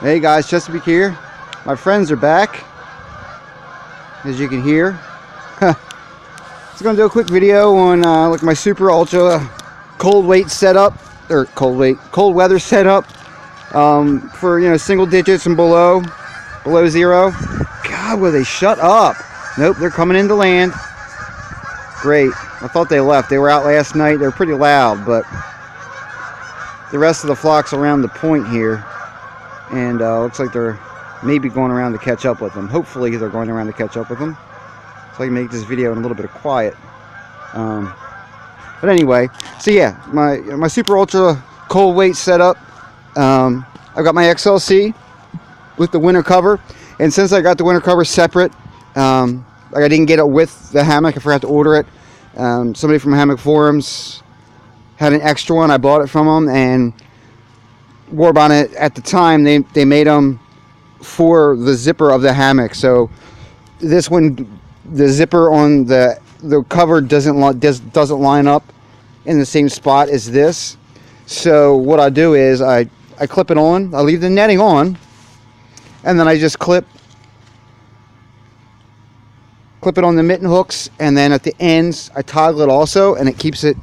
Hey guys, Chesapeake here. My friends are back, as you can hear. Just gonna do a quick video on like my super ultra cold weight setup, or cold weather setup for single digits and below zero. God, will they shut up? Nope, they're coming into land. Great. I thought they left. They were out last night. They're pretty loud, but the rest of the flock's around the point here, and looks like they're maybe going around to catch up with them. Hopefully they're going around to catch up with them, so I can make this video in a little bit of quiet. But anyway, so yeah, my super ultra cold weight setup. I've got my XLC with the winter cover, and since I got the winter cover separate, like I didn't get it with the hammock, I forgot to order it. Somebody from Hammock Forums had an extra one. I bought it from them, and Warbonnet at the time they made them for the zipper of the hammock. So this one, the zipper on the cover doesn't line up in the same spot as this. So what I do is I clip it on. I leave the netting on, and then I just clip it on the mitten hooks, and then at the ends I toggle it also, and it keeps it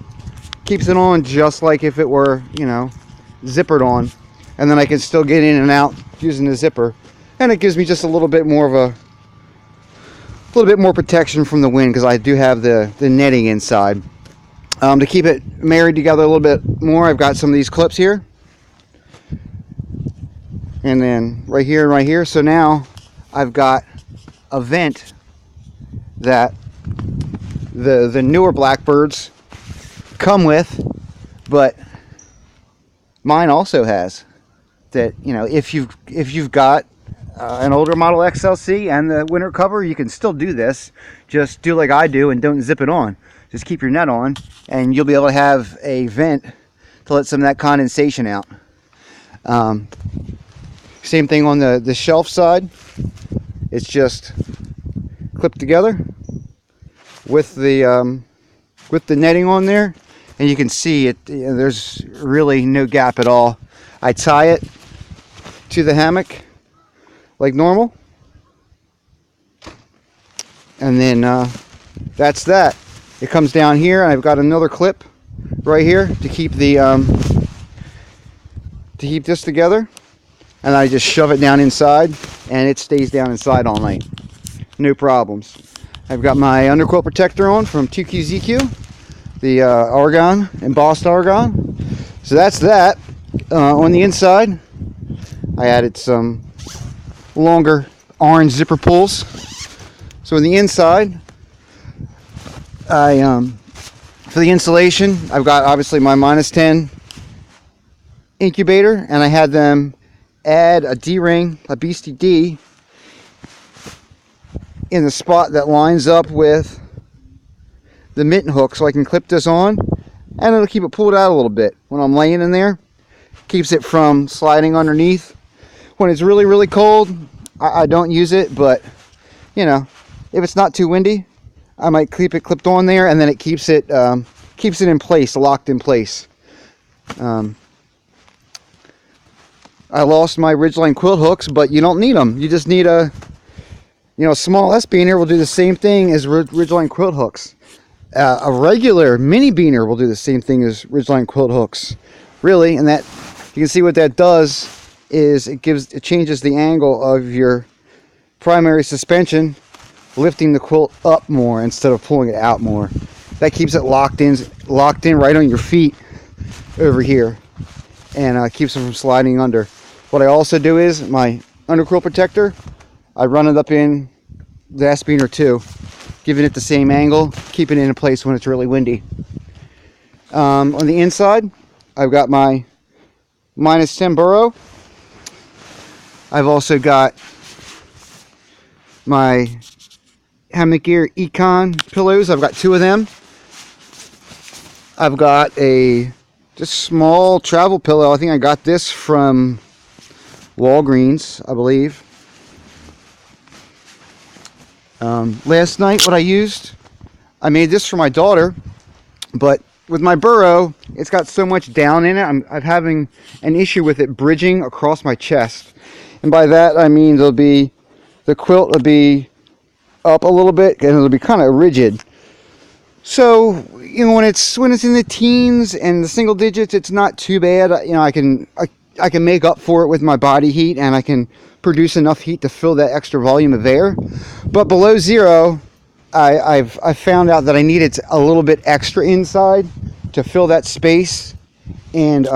on just like if it were zippered on, and then I can still get in and out using the zipper, and it gives me just a little bit more protection from the wind, because I do have the netting inside. To keep it married together a little bit more, I've got some of these clips here, and then right here and right here. So now I've got a vent that the newer Blackbirds come with, but mine also has. That if you've got an older model XLC and the winter cover, you can still do this. Just do like I do and don't zip it on. Just keep your net on, and you'll be able to have a vent to let some of that condensation out. Same thing on the shelf side. It's just clipped together with the netting on there, and you can see it. There's really no gap at all. I tie it to the hammock like normal, and then that's that. It comes down here, and I've got another clip right here to keep this together, and I just shove it down inside, and it stays down inside all night. No problems. I've got my underquilt protector on from 2QZQ, the argon, embossed argon. So that's that. On the inside, I added some longer orange zipper pulls. So on the inside, for the insulation, I've got obviously my -10 incubator, and I had them add a D-ring, a Beastie D, in the spot that lines up with the mitten hook, so I can clip this on, and it'll keep it pulled out a little bit when I'm laying in there. Keeps it from sliding underneath. When it's really, really cold, I don't use it, but if it's not too windy, I might keep it clipped on there, and then it keeps it in place, locked in place. I lost my ridgeline quilt hooks, but you don't need them. You just need a small S beaner will do the same thing as ridgeline quilt hooks. A regular mini beaner will do the same thing as ridgeline quilt hooks, really. And that, you can see what that does is it changes the angle of your primary suspension, lifting the quilt up more instead of pulling it out more. That keeps it locked in right on your feet over here, and keeps them from sliding under. What I also do is my underquilt protector, I run it up in the S beaner too, giving it the same angle, keeping it in place when it's really windy. On the inside, I've got my -10 Burrow. I've also got my Hammock Gear Econ pillows. I've got 2 of them. I've got a just small travel pillow. I think I got this from Walgreens, I believe. Last night, what I used, I made this for my daughter, but with my Burrow, it's got so much down in it, I'm having an issue with it bridging across my chest. And by that I mean the quilt will be up a little bit and it'll be kind of rigid. So, you know, when it's in the teens and the single digits, it's not too bad. You know, I can make up for it with my body heat, and I can produce enough heat to fill that extra volume of air. But below zero, I've found out that I needed a little bit extra inside to fill that space. And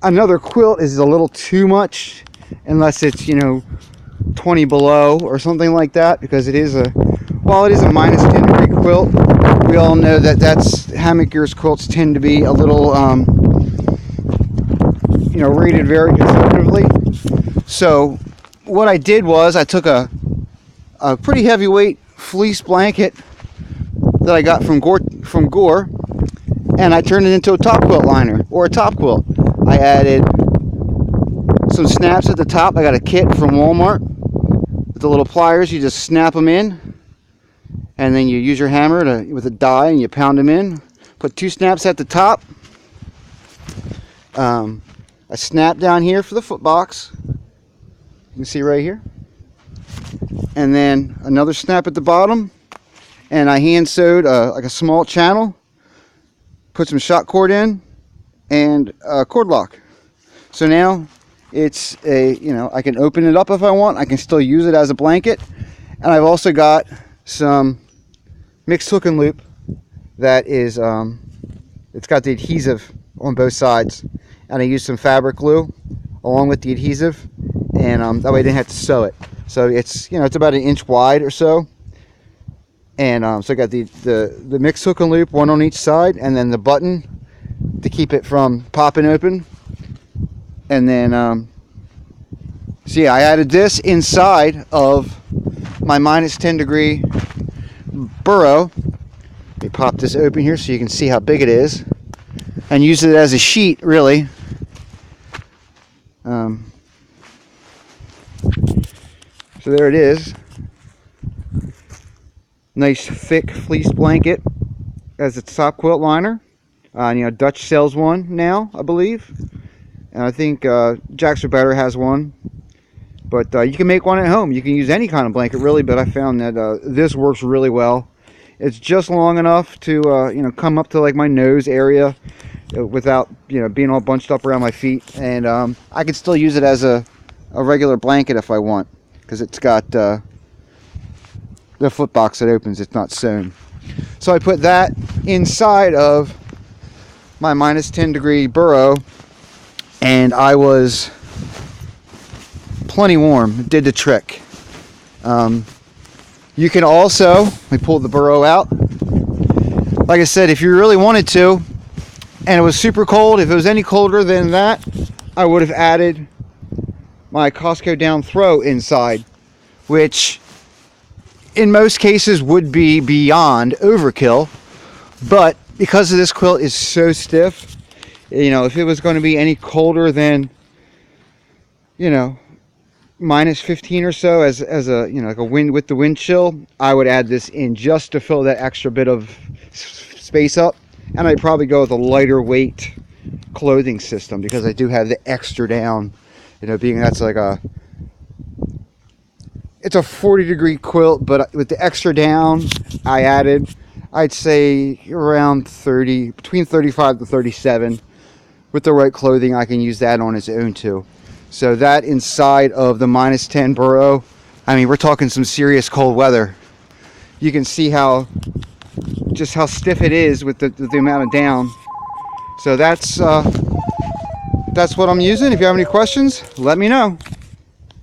another quilt is a little too much, unless it's, you know, 20 below or something like that, because it is while it is a minus 10 degree quilt, we all know that Hammock Gear's quilts tend to be a little you know, rated very conservatively. So what I did was I took a pretty heavyweight fleece blanket that I got from Gore, and I turned it into a top quilt liner, or a top quilt. I added some snaps at the top. I got a kit from Walmart with the little pliers. You just snap them in, and then you use your hammer with a die and you pound them in. Put 2 snaps at the top. A snap down here for the foot box. You can see right here. And then another snap at the bottom. And I hand sewed like a small channel. Put some shot cord in and a cord lock. So now it's you know, I can open it up if I want. I can still use it as a blanket. And I've also got some mixed hook and loop that is it's got the adhesive on both sides, and I used some fabric glue along with the adhesive, and that way I didn't have to sew it. So it's, you know, it's about 1 inch wide or so, and so I got the mixed hook and loop, one on each side, and then the button to keep it from popping open. And then so yeah, I added this inside of my minus 10 degree Burrow. Let me pop this open here so you can see how big it is, and use it as a sheet, really. So there it is. Nice thick fleece blanket as its top quilt liner. You know, Dutch sells one now, I believe, and I think Jack's or Better has one. But you can make one at home. You can use any kind of blanket, really, but I found that this works really well. It's just long enough to you know, come up to like my nose area without, you know, being all bunched up around my feet. And I could still use it as a regular blanket if I want, because it's got the foot box that opens. It's not sewn. So I put that inside of my minus 10 degree Burrow, and I was plenty warm. It did the trick. You can also, let me pull the Burrow out. Like I said, if you really wanted to, and it was super cold, if it was any colder than that, I would have added my Costco down throw inside, which in most cases would be beyond overkill. But because of this quilt is so stiff, you know, if it was going to be any colder than, you know, minus 15 or so as a, you know, like a wind with the wind chill, I would add this in just to fill that extra bit of space up. And I'd probably go with a lighter weight clothing system, because I do have the extra down, you know, being that's like it's a 40 degree quilt, but with the extra down I added, I'd say around 30, between 35 to 37. With the right clothing, I can use that on its own too. So that inside of the minus 10 Burrow, I mean, we're talking some serious cold weather. You can see just how stiff it is with the amount of down. So that's what I'm using. If you have any questions, let me know.